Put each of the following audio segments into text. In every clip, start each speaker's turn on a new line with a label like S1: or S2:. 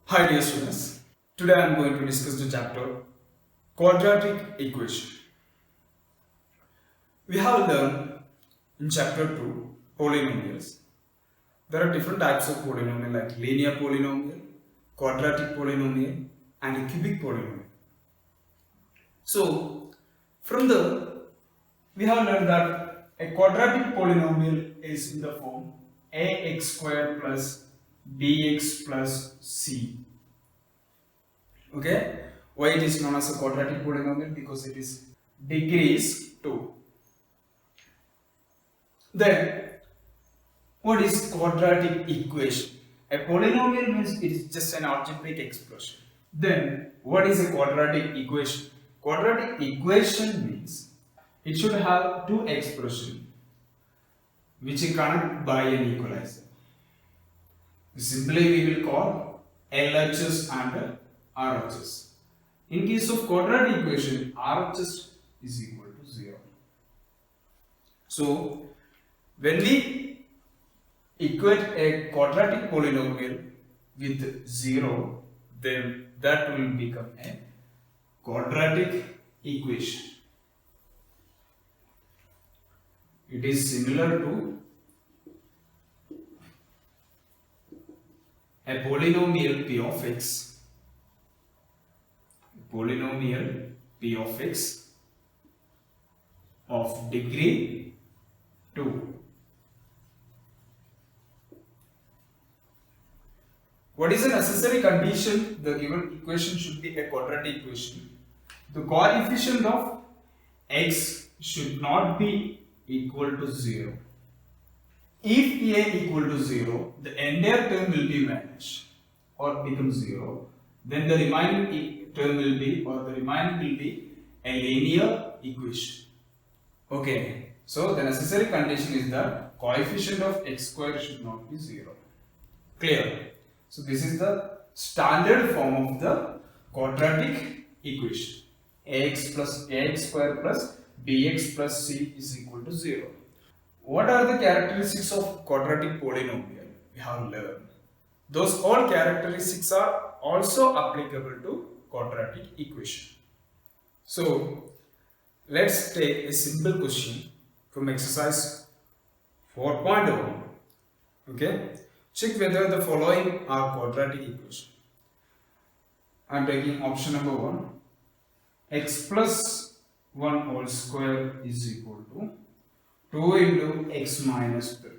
S1: Hi dear students, today I am going to discuss the chapter Quadratic Equation. We have learned in chapter 2 polynomials. There are different types of polynomial like linear polynomial, quadratic polynomial and a cubic polynomial. So from the we have learned that a quadratic polynomial is in the form ax square plus bx plus c. Okay, why it is known as a quadratic polynomial? Because it is degrees 2. Then what is quadratic equation? A polynomial means it is just an algebraic expression. Then what is a quadratic equation? Quadratic equation means it should have two expressions which are connected by an equalizer. Simply we will call LHS and RHS. In case of quadratic equation, RHS is equal to 0. So, when we equate a quadratic polynomial with 0, then that will become a quadratic equation. It is similar to a polynomial p of x. Polynomial p of x of degree 2. What is a necessary condition? The given equation should be a quadratic equation. The coefficient of x should not be equal to 0. If a equal to 0, the entire term will be vanished or become 0. Then the remaining term will be a linear equation. Okay. So the necessary condition is that coefficient of x square should not be 0. Clear? So this is the standard form of the quadratic equation. Ax square plus bx plus c is equal to 0. What are the characteristics of quadratic polynomial? We have learned. Those all characteristics are also applicable to quadratic equation. So let's take a simple question from exercise 4.1. Okay, check whether the following are quadratic equation. I am taking option number 1. X plus 1 whole square is equal to 2 into x minus 3.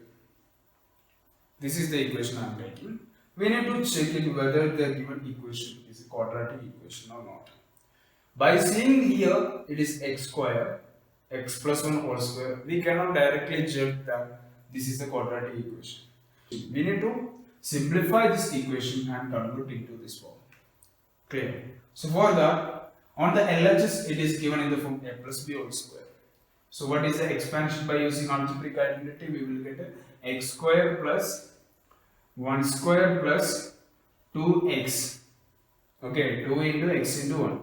S1: This is the equation I am taking. We need to check it whether the given equation is a quadratic equation or not. By seeing here it is x square, x plus 1 whole square, we cannot directly judge that this is a quadratic equation. We need to simplify this equation and convert into this form. Clear? So for that, on the LHS it is given in the form a plus b whole square. So what is the expansion by using algebraic identity? We will get x square plus 1 square plus 2x. Okay, 2 into x into 1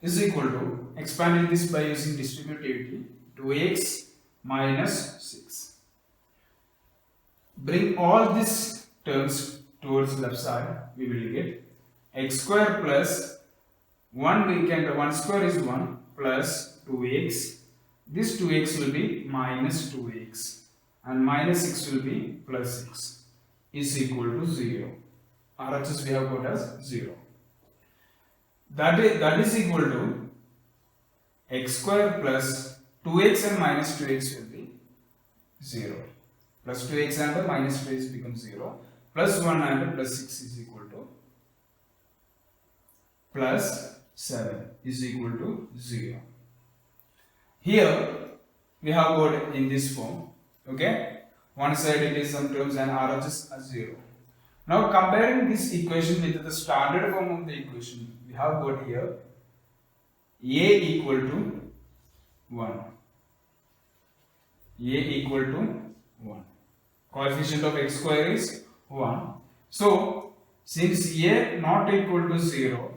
S1: is equal to, expanding this by using distributivity, 2x minus 6. Bring all these terms towards left side, we will get x square plus 1 square is 1 plus 2x. This 2x will be minus 2x and minus 6 will be plus 6 is equal to 0. RHS we have got as 0. That is equal to x square plus 2x and minus 2x will be 0. Plus 2x and minus 2x becomes 0. Plus 1 and plus 6 is equal to plus 7 is equal to 0. Here we have got in this form. Okay, one side it is some terms and RHS as 0. Now comparing this equation with the standard form of the equation, we have got here a equal to 1. A equal to 1. Coefficient of x square is 1. So since a not equal to 0,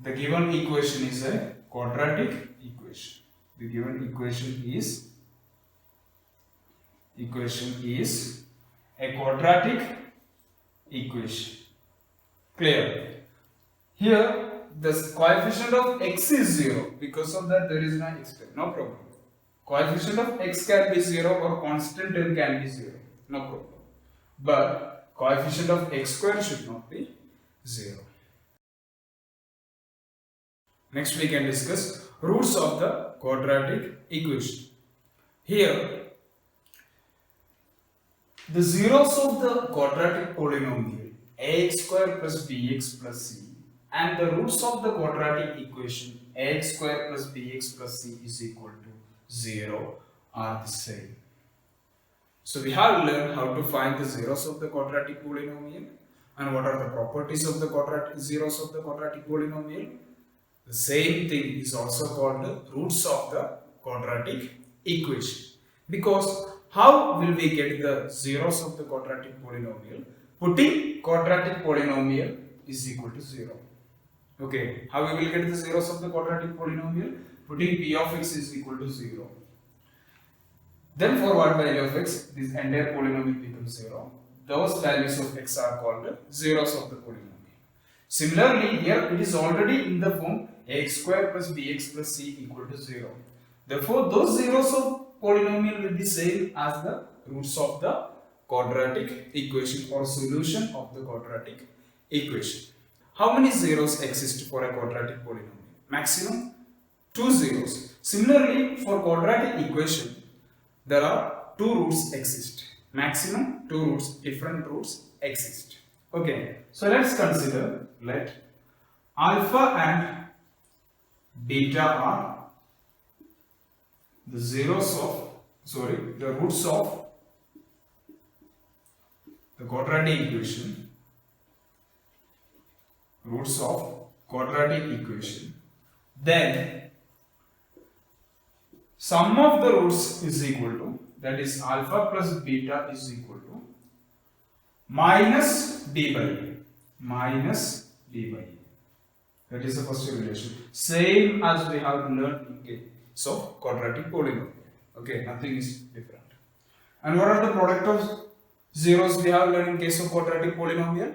S1: the given equation is a quadratic equation. The given equation is a quadratic equation. Clear? Here the coefficient of x is 0. Because of that there is no x square. No problem. Coefficient of x can be 0 or constant term can be 0. No problem. But coefficient of x square should not be 0. Next we can discuss roots of the quadratic equation. Here the zeros of the quadratic polynomial ax square plus bx plus c and the roots of the quadratic equation ax square plus bx plus c is equal to 0 are the same. So we have learned how to find the zeros of the quadratic polynomial and what are the properties of the quadratic zeros of the quadratic polynomial. The same thing is also called the roots of the quadratic equation. Because how will we get the zeros of the quadratic polynomial? Putting quadratic polynomial is equal to 0. Okay, how we will get the zeros of the quadratic polynomial? Putting p of x is equal to 0. Then for what value of x, this entire polynomial becomes 0. Those values of x are called zeros of the polynomial. Similarly, here it is already in the form ax square plus bx plus c equal to 0. Therefore, those zeros of polynomial will be same as the roots of the quadratic equation or solution of the quadratic equation. How many zeros exist for a quadratic polynomial? Maximum 2 zeros. Similarly, for quadratic equation, there are 2 roots exist. Maximum 2 roots, different roots exist. Okay, so let's consider, let alpha and beta are the the roots of the quadratic equation, roots of quadratic equation. Then sum of the roots is equal to, that is alpha plus beta is equal to minus d by e. Minus d by e. That is the first relation. Same as we have learned in case of quadratic polynomial. Okay, nothing is different. And what are the product of zeros we have learned in case of quadratic polynomial?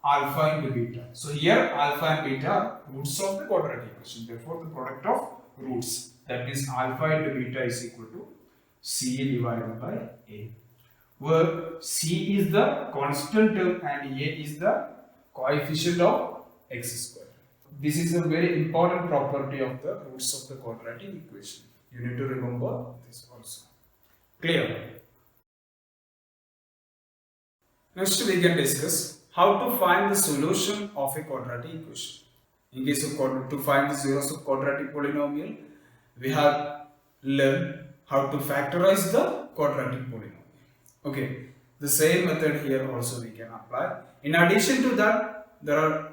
S1: Alpha into beta. So here alpha and beta are roots of the quadratic equation. Therefore, the product of roots, that means alpha into beta is equal to c divided by a, where c is the constant term and a is the coefficient of x square. This is a very important property of the roots of the quadratic equation. You need to remember this also. Clear? Next we can discuss how to find the solution of a quadratic equation. In case of to find the zeros of quadratic polynomial, we have learned how to factorize the quadratic polynomial. Okay, the same method here also we can apply. In addition to that, there are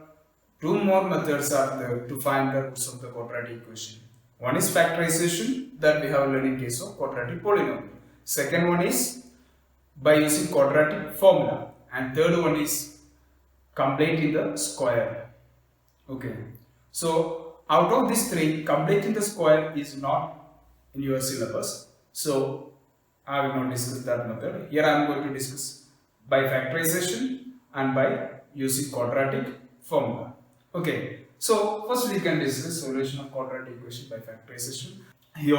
S1: 2 more methods are there to find the roots of the quadratic equation. One is factorization, that we have learned in case of quadratic polynomial. Second one is by using quadratic formula, and third one is completing the square. Okay, so out of these 3, completing the square is not in your syllabus, so I will not discuss that method. Here I am going to discuss by factorization and by using quadratic formula. Okay, so first we can discuss solution of quadratic equation by factorization. You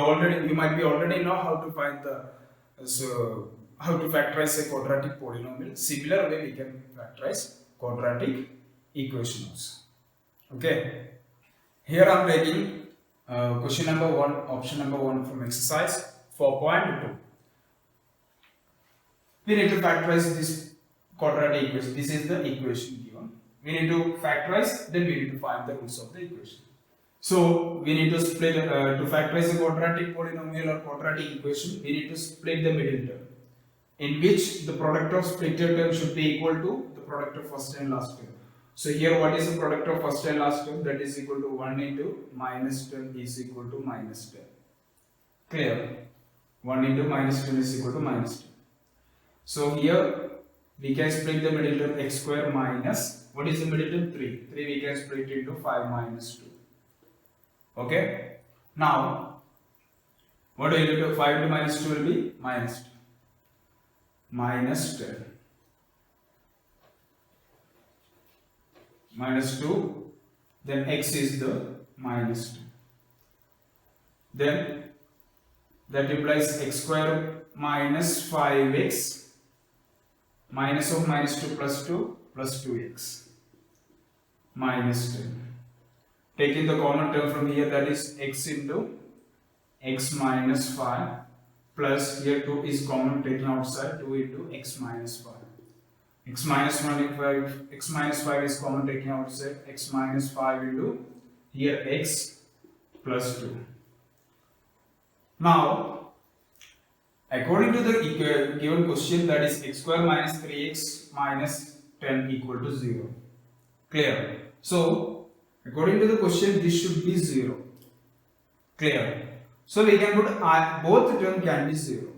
S1: might be already know how to find the how to factorize a quadratic polynomial. Similar way we can factorize quadratic equations. Okay, here I am taking question number 1, option number 1 from exercise 4.2. We need to factorize this quadratic equation. This is the equation given. We need to factorize, then we need to find the roots of the equation. So we need to split to factorize a quadratic polynomial or quadratic equation. We need to split the middle term, in which the product of splitter term should be equal to the product of first and last term. So here what is the product of first and last term? That is equal to 1 into minus 10 is equal to minus 10. Clear? 1 into minus 10 is equal to minus 10. So here we can split the middle term x square minus, what is the middle term? 3. 3 we can split into 5 minus 2. Okay? Now, what do you do? 5 into minus 2 will be minus 2. Minus 10. minus 2, then x is the minus 2. Then that implies x square minus 5x minus of minus 2 plus 2 plus 2x minus 10. Taking the common term from here, that is x into x minus 5 plus here 2 is common, taking outside 2 into x minus 5. X minus 5, x minus 5 is common, taking outside x minus 5 into here x plus 2. Now, according to the given question, that is x square minus 3x minus 10 equal to 0. Clear? So, according to the question, this should be 0. Clear? So, we can put both term can be 0.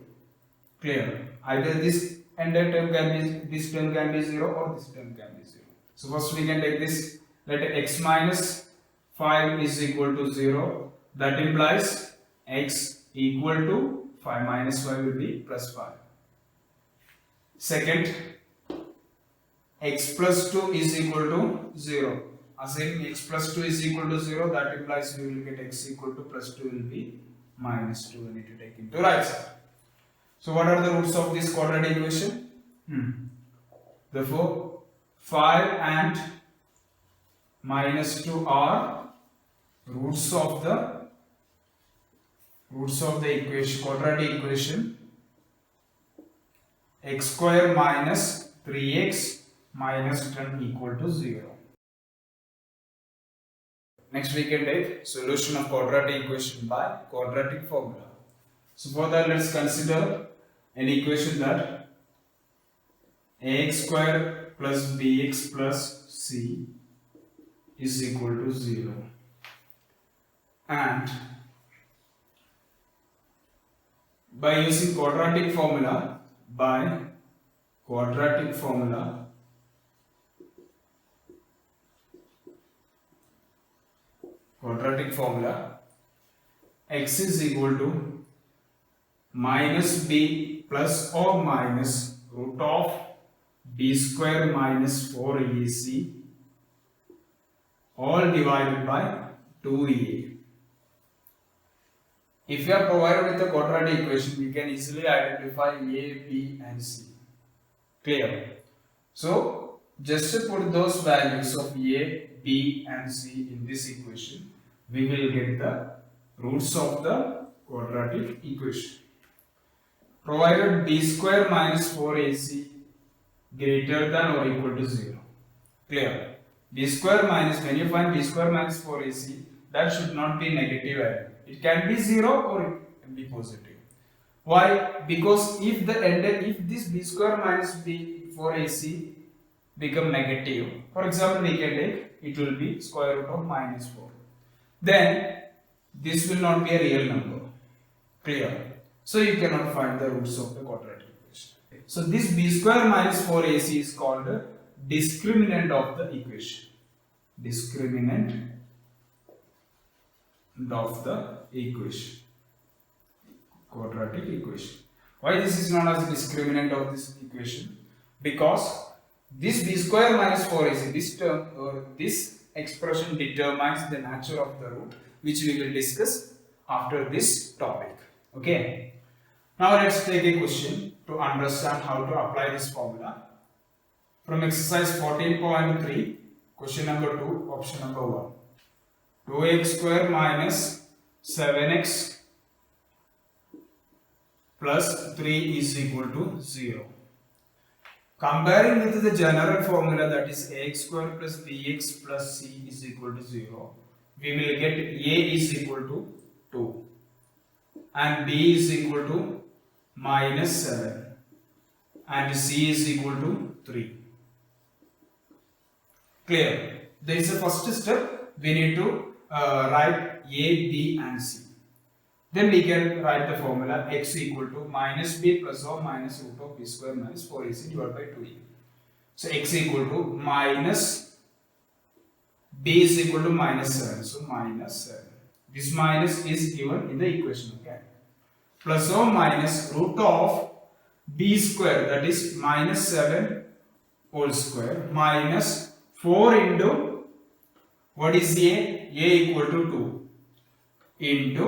S1: Clear? Either this entire term can be, this term can be 0 or this term can be 0. So, first we can take this, let x minus 5 is equal to 0. That implies x equal to 5 minus 5 will be plus 5. Second, x plus 2 is equal to 0. Assuming x plus 2 is equal to 0, that implies we will get x equal to plus 2 will be minus 2. We need to take into right side. So what are the roots of this quadratic equation? Therefore, 5 and minus 2 are roots of the equation, quadratic equation. X square minus 3x minus 10 equal to 0. Next we can take solution of quadratic equation by quadratic formula. So for that, let's consider an equation that ax square plus bx plus c is equal to 0. And by using quadratic formula, x is equal to minus b plus or minus root of b square minus 4ac all divided by 2a. If you are provided with a quadratic equation, we can easily identify a, b and c. Clear? So, just to put those values of a, b and c in this equation, we will get the roots of the quadratic equation. Provided b square minus 4ac greater than or equal to 0. Clear? B square minus, when you find b square minus 4ac, that should not be negative value. It can be 0 or it can be positive. Why? Because if this b square minus b 4ac become negative, for example, we can take it will be square root of minus 4. Then this will not be a real number. Clear? So you cannot find the roots of the quadratic equation. So this b square minus 4ac is called the discriminant of the equation. Discriminant of the equation. Quadratic equation. Why this is known as the discriminant of this equation? Because this b square minus 4ac, this term or this expression determines the nature of the root, which we will discuss after this topic. Okay. Now let's take a question to understand how to apply this formula. From exercise 14.3, question number 2, option number 1. 2x square minus 7x plus 3 is equal to 0. Comparing with the general formula, that is ax square plus bx plus c is equal to 0, we will get a is equal to 2 and b is equal to minus 7 and c is equal to 3. Clear? There is a first step. We need to write a, b and c. Then we can write the formula x equal to minus b plus or minus root of b square minus 4ac divided by 2a. So x equal to minus b is equal to minus 7. So minus 7. This minus is given in the equation. Okay. Plus or minus root of b square, that is minus 7 whole square minus 4 into what is A? A equal to 2 into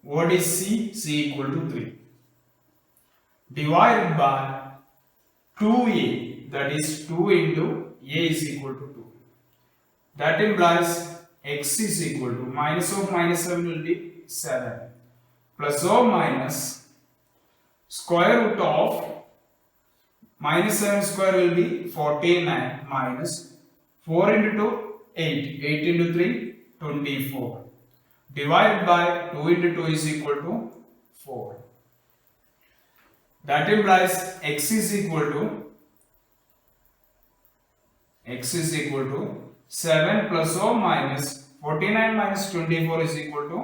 S1: what is C? C equal to 3 divided by 2A, that is 2 into A is equal to 2. That implies X is equal to minus of minus 7 will be 7 plus or minus square root of minus 7 square will be 49 minus 4 into 2 8, 8 into 3 24 divided by 2 into 2 is equal to 4. That implies X is equal to 7 plus or minus 49 minus 24 is equal to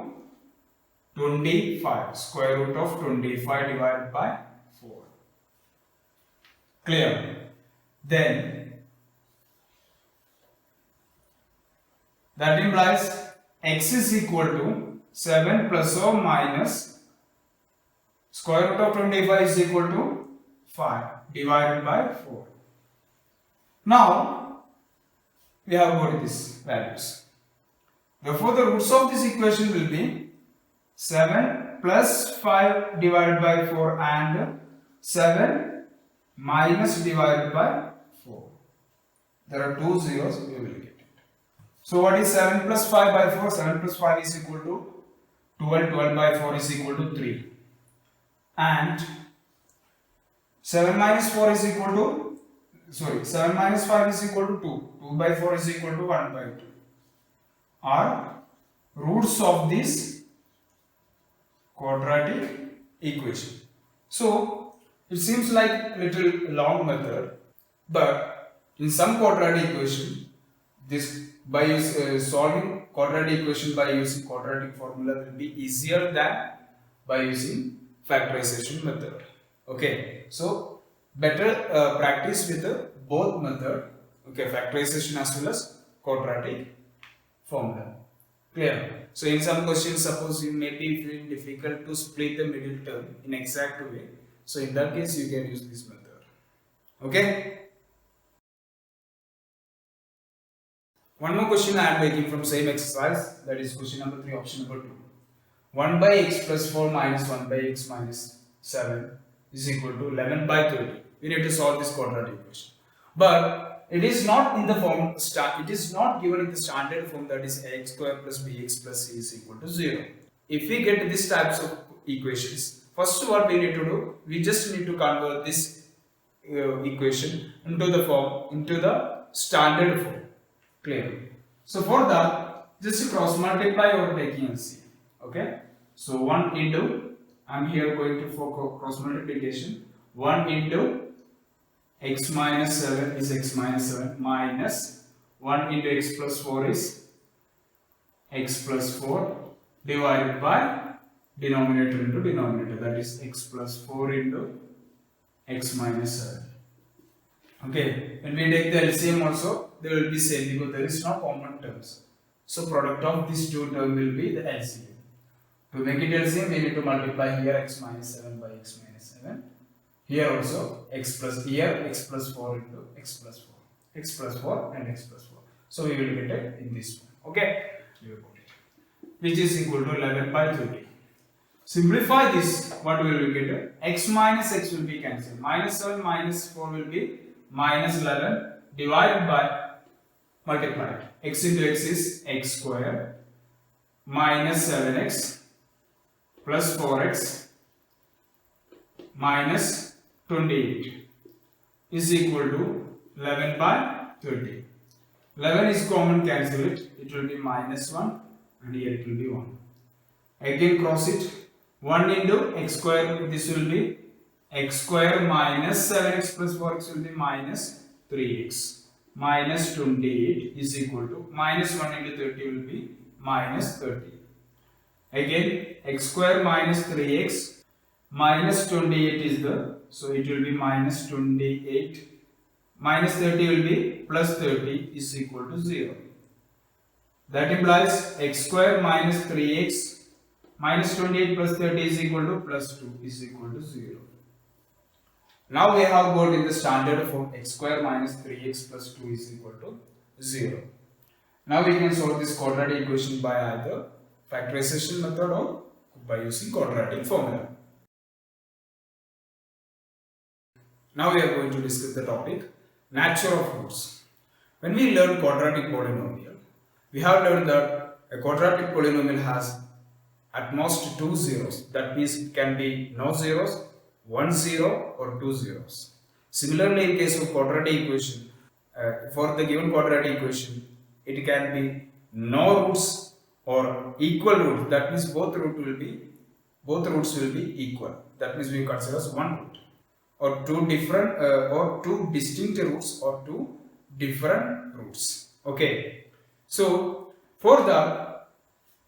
S1: 25. Square root of 25 divided by 4. Clear? Then that implies X is equal to 7 plus or minus square root of 25 is equal to 5 divided by 4. Now we have got these values. Therefore, the roots of this equation will be 7 plus 5 divided by 4 and 7 minus divided by 4. There are two zeros, we will get it. So what is 7 plus 5 by 4? 7 plus 5 is equal to 12. 12 by 4 is equal to 3. And 7 minus 4 is equal to 7 minus 5 is equal to 2. 2 by 4 is equal to 1 by 2. Are roots of this quadratic equation. So it seems like a little long method, but in some quadratic equation, this by solving quadratic equation by using quadratic formula will be easier than by using factorization method. Okay, so better practice with both method. Okay, factorization as well as quadratic formula. Clear? So in some questions, suppose you may be feeling difficult to split the middle term in exact way. So in that case, you can use this method. Okay. One more question I am taking from same exercise, that is question number 3, option number 2. 1 by x plus 4 minus 1 by x minus 7 is equal to 11 by 30. We need to solve this quadratic equation. But it is not in the form, it is not given in the standard form, that is x square plus bx plus c is equal to 0. If we get these types of equations, first what we need to do, we just need to convert this equation into the standard form. Clear? So for that, just cross multiply or taking LCM. Okay? So 1 into, I am here going to for cross multiplication, 1 into x minus 7 is x minus 7 minus 1 into x plus 4 is x plus 4 divided by denominator into denominator, that is x plus 4 into x minus 7. Okay, when we take the LCM also, they will be same because there is no common terms. So product of these two terms will be the LCM. To make it LCM, we need to multiply here x minus 7 by x minus 7. Here also x plus 4 into x plus 4. X plus 4 and x plus 4. So we will get it in this one. Okay? Which is equal to 11 by 30. Simplify this, what will we get? X minus x will be cancelled. Minus 7 minus 4 will be minus 11 divided by multiplied. X into x is x square minus 7x plus 4x minus 28 is equal to 11 by 30. 11 is common, cancel it. It will be minus 1 and here it will be 1. Again cross it. 1 into x square, this will be x square minus 7x plus 4x will be minus 3x minus 28 is equal to minus 1 into 30 will be minus 30. Again x square minus 3x minus 28 is the, so it will be minus 28 minus 30 will be plus 30 is equal to 0. That implies x square minus 3x minus 28 plus 30 is equal to plus 2 is equal to 0. Now we have got in the standard form x square minus 3x plus 2 is equal to 0. Now we can solve this quadratic equation by either factorization method or by using quadratic formula. Now we are going to discuss the topic nature of roots. When we learn quadratic polynomial, we have learned that a quadratic polynomial has at most 2 zeros. That means it can be no zeros, 1 zero or 2 zeros. Similarly, in case of quadratic equation, for the given quadratic equation, it can be no roots or equal roots. That means both roots will be equal. That means we consider as one root, or two distinct roots or two different roots. Okay. So for that,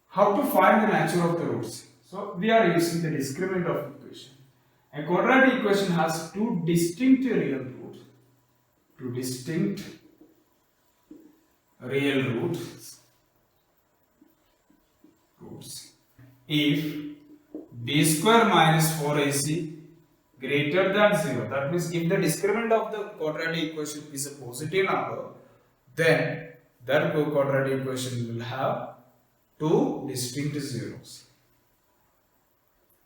S1: how to find the nature of the roots? So we are using the discriminant of equation. A quadratic equation has two distinct real roots. If b square minus 4ac greater than 0, that means if the discriminant of the quadratic equation is a positive number, then that quadratic equation will have two distinct zeros.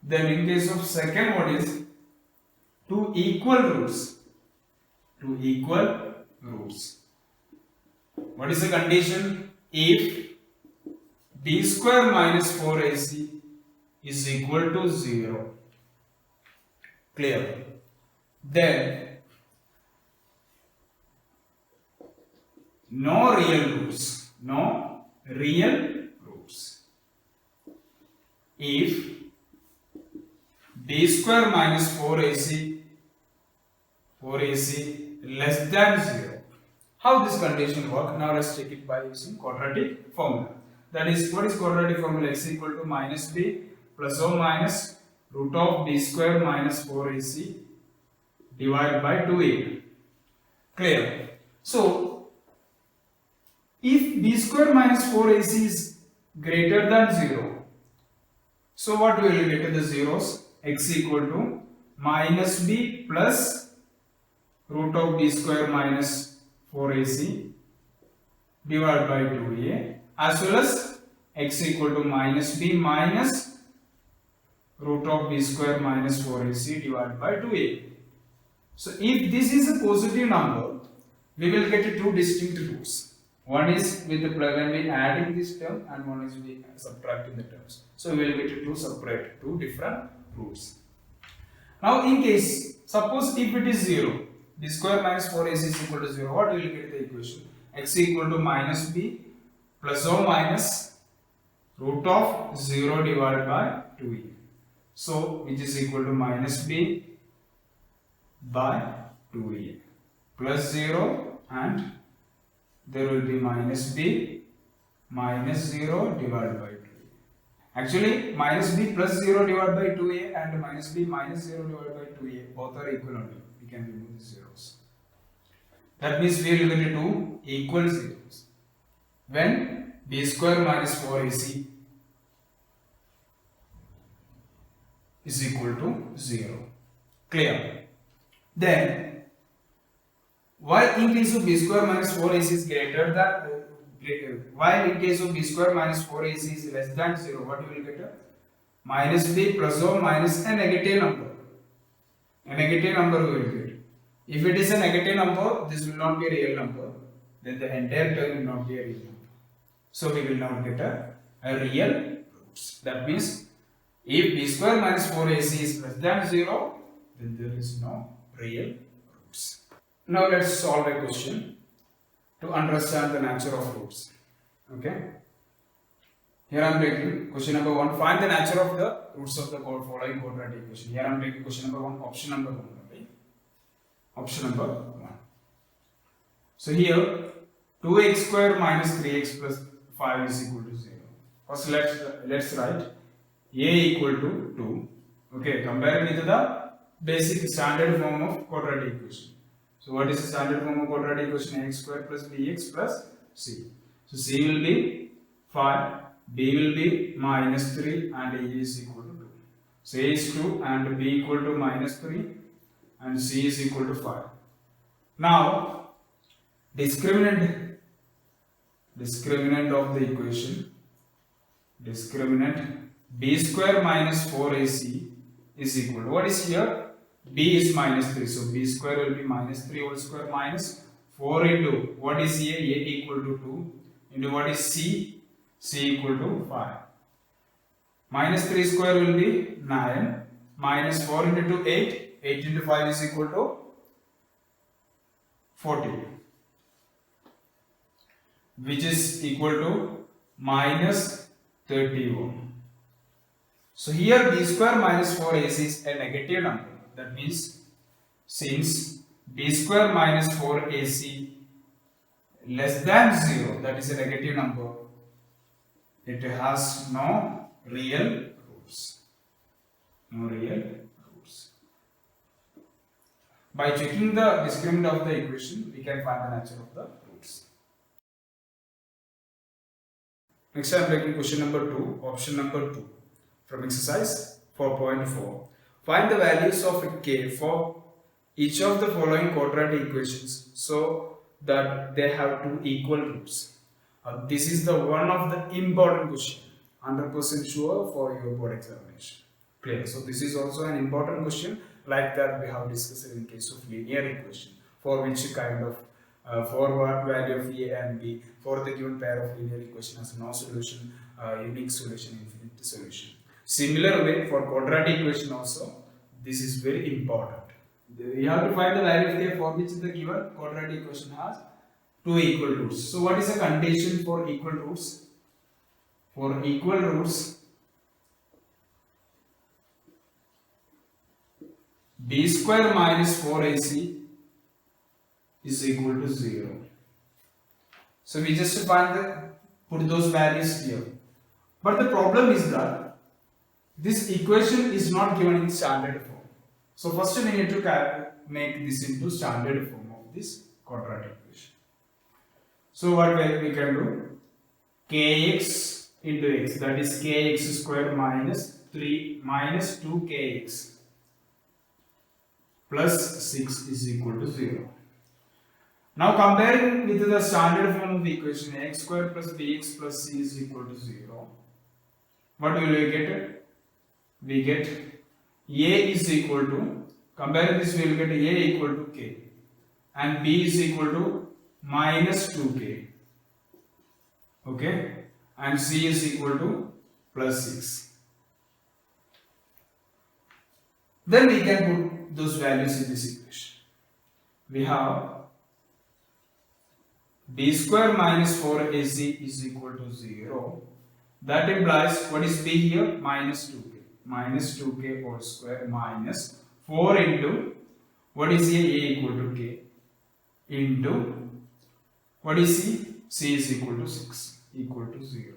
S1: Then in case of second one is two equal roots. What is the condition? If b square minus 4ac is equal to 0. Clear? Then no real roots. If b square minus 4ac less than 0. How this condition work? Now let's take it by using quadratic formula. That is, what is quadratic formula? X equal to minus b plus or minus root of b square minus 4ac divided by 2a. Clear? So if b square minus 4ac is greater than 0, so what we will get to the zeros? X equal to minus b plus root of b square minus 4ac divided by 2a, as well as x equal to minus b minus root of b square minus 4ac divided by 2a. So if this is a positive number, we will get two distinct roots. One is with the when we adding this term, and one is we subtracting the terms. So we will get two different roots. Now in case, suppose if it is 0, b square minus 4ac is equal to 0, what we will get the equation? X equal to minus b plus or minus root of 0 divided by 2a. So which is equal to minus b by 2a plus 0, and there will be minus b minus 0 divided by 2a. Actually, minus b plus 0 divided by 2a and minus b minus 0 divided by 2a both are equal only. We can remove the zeros. That means we will get two equal zeros when b square minus 4ac is equal to 0. Clear? Then, while in case of b square minus 4ac is greater than, while in case of b square minus 4ac is less than 0, what you will get? Minus b plus or minus a negative number. A negative number we will get. If it is a negative number, this will not be a real number. Then the entire term will not be a real number. So we will not get a real roots. That means if b square minus 4ac is less than 0, then there is no real roots. Now let's solve a question to understand the nature of roots. Okay. Here I am taking question number 1. Find the nature of the roots of the following quadratic equation. Here I am taking question number 1, option number 1. Okay? Option number 1. So here 2x square minus 3x plus 5 is equal to 0. First let's write a equal to 2. Okay, compare with the basic standard form of quadratic equation. So what is the standard form of quadratic equation? X square plus bx plus c. So c will be 5, b will be minus 3, and a is equal to 2. So a is 2 and b equal to minus 3 and c is equal to 5. Now discriminant discriminant of the equation, discriminant b square minus 4ac is equal to, what is here? B is minus 3, so b square will be minus 3 whole square minus 4 into, what is here? A equal to 2 into, what is c? C equal to 5. Minus 3 square will be 9, minus 4 into 2 8, 8 into 5 is equal to 40, which is equal to minus 31. So here b square minus 4ac is a negative number. That means since b square minus 4ac less than 0, that is a negative number, it has no real roots. No real roots. By checking the discriminant of the equation, we can find the nature of the roots. Next I am taking question number 2, option number 2 from exercise 4.4. Find the values of k for each of the following quadratic equations so that they have two equal roots. This is the one of the important question, 100% sure for your board examination. Clear? So this is also an important question, like that we have discussed in case of linear equation, for which kind of for what value of a and b for the given pair of linear equation has no solution, unique solution, infinite solution. Similar way for quadratic equation also, this is very important. You have to find the value of k for which the given quadratic equation has two equal roots. So what is the condition for equal roots? For equal roots, b square minus 4ac is equal to 0. So we just put those values here. But the problem is that this equation is not given in standard form. So first we need to make this into standard form of this quadratic equation. So what we can do? Kx into x, that is kx square minus 3 minus 2kx plus 6 is equal to 0. Now comparing with the standard form of the equation, x square plus bx plus c is equal to 0. What will we get? We get a is equal to, comparing this we will get a equal to k and b is equal to minus 2k, okay, and c is equal to plus 6. Then we can put those values in this equation. We have b square minus 4ac is equal to 0. That implies, what is b here? Minus 2k. Minus 2k whole square minus 4 into, what is here? A equal to k into, what is c? C is equal to 6, equal to 0.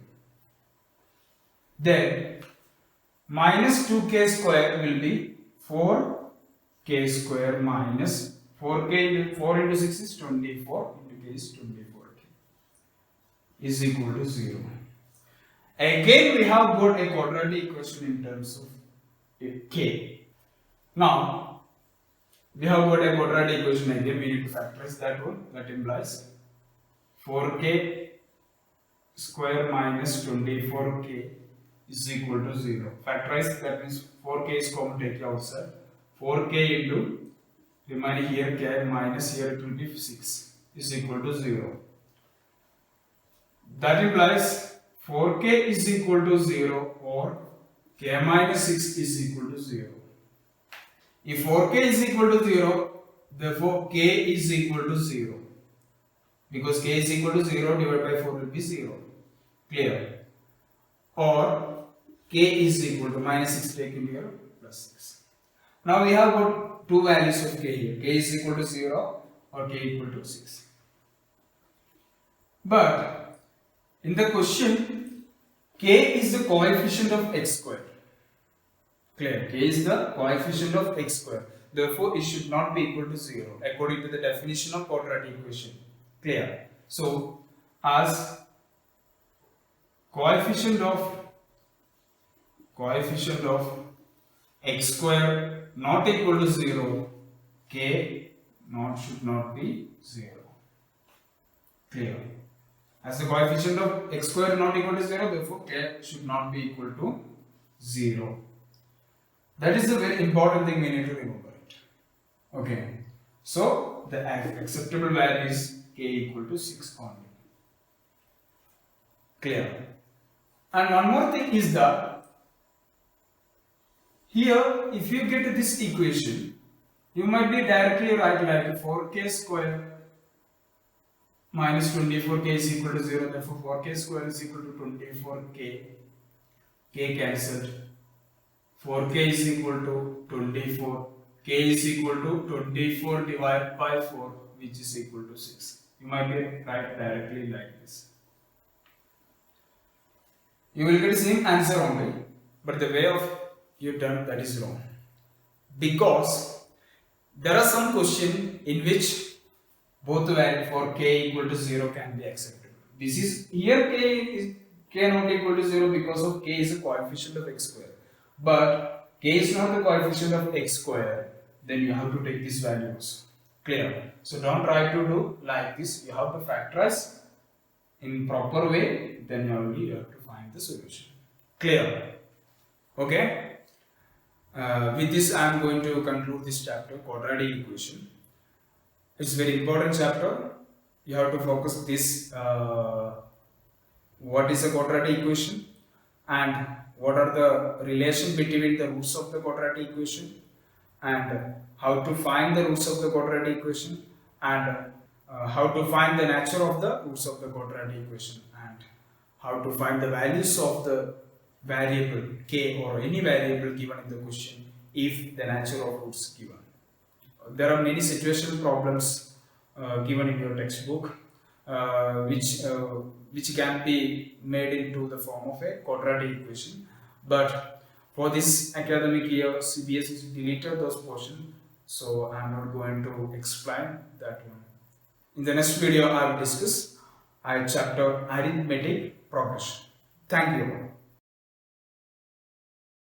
S1: Then minus 2k square will be 4k square minus 4k into 4 into 6 is 24 into k is 24k is equal to 0. Again we have got a quadratic equation in terms of k. Now we have got a quadratic equation again, we need to factorize that one. That implies 4k square minus 24k is equal to 0. Factorize, that means 4k is common, take it outside. 4k into remaining here k minus here it will be 6 is equal to 0. That implies 4k is equal to 0 or k minus 6 is equal to 0. If 4k is equal to 0, therefore k is equal to 0. Because k is equal to 0 divided by 4 will be 0. Clear? Or k is equal to minus 6 taken here plus 6. Now we have got two values of k here. K is equal to 0 or k equal to 6. But in the question, k is the coefficient of x square. Clear? K is the coefficient of x square. Therefore, it should not be equal to 0 according to the definition of quadratic equation. Clear? So, as coefficient of x square not equal to 0, k should not be 0. Clear? As the coefficient of x square is not equal to 0, therefore k should not be equal to 0. That is a very important thing we need to remember it. Okay. So the acceptable value is k equal to 6 only. Clear? And one more thing is that here if you get this equation, you might be directly write like 4k square minus 24k is equal to 0, therefore 4k square is equal to 24k, k cancelled, 4k is equal to 24, k is equal to 24 divided by 4, which is equal to 6. You might be write directly like this. You will get the same answer only, but the way of you done that is wrong. Because there are some question in which both the value for k equal to 0 can be accepted. This is here k not equal to 0 because of k is a coefficient of x square. But k is not the coefficient of x square, then you have to take these values. Clear? So don't try to do like this. You have to factorize in proper way, then only you have to find the solution. Clear? Okay? With this I am going to conclude this chapter, quadratic equation. It's very important chapter. You have to focus this what is a quadratic equation and what are the relation between the roots of the quadratic equation and how to find the roots of the quadratic equation and how to find the nature of the roots of the quadratic equation and how to find the values of the variable k or any variable given in the question if the nature of roots given. There are many situational problems given in your textbook which can be made into the form of a quadratic equation, but for this academic year CBSE has deleted those portions, so I am not going to explain that one. In the next video I will discuss chapter arithmetic progression. Thank you.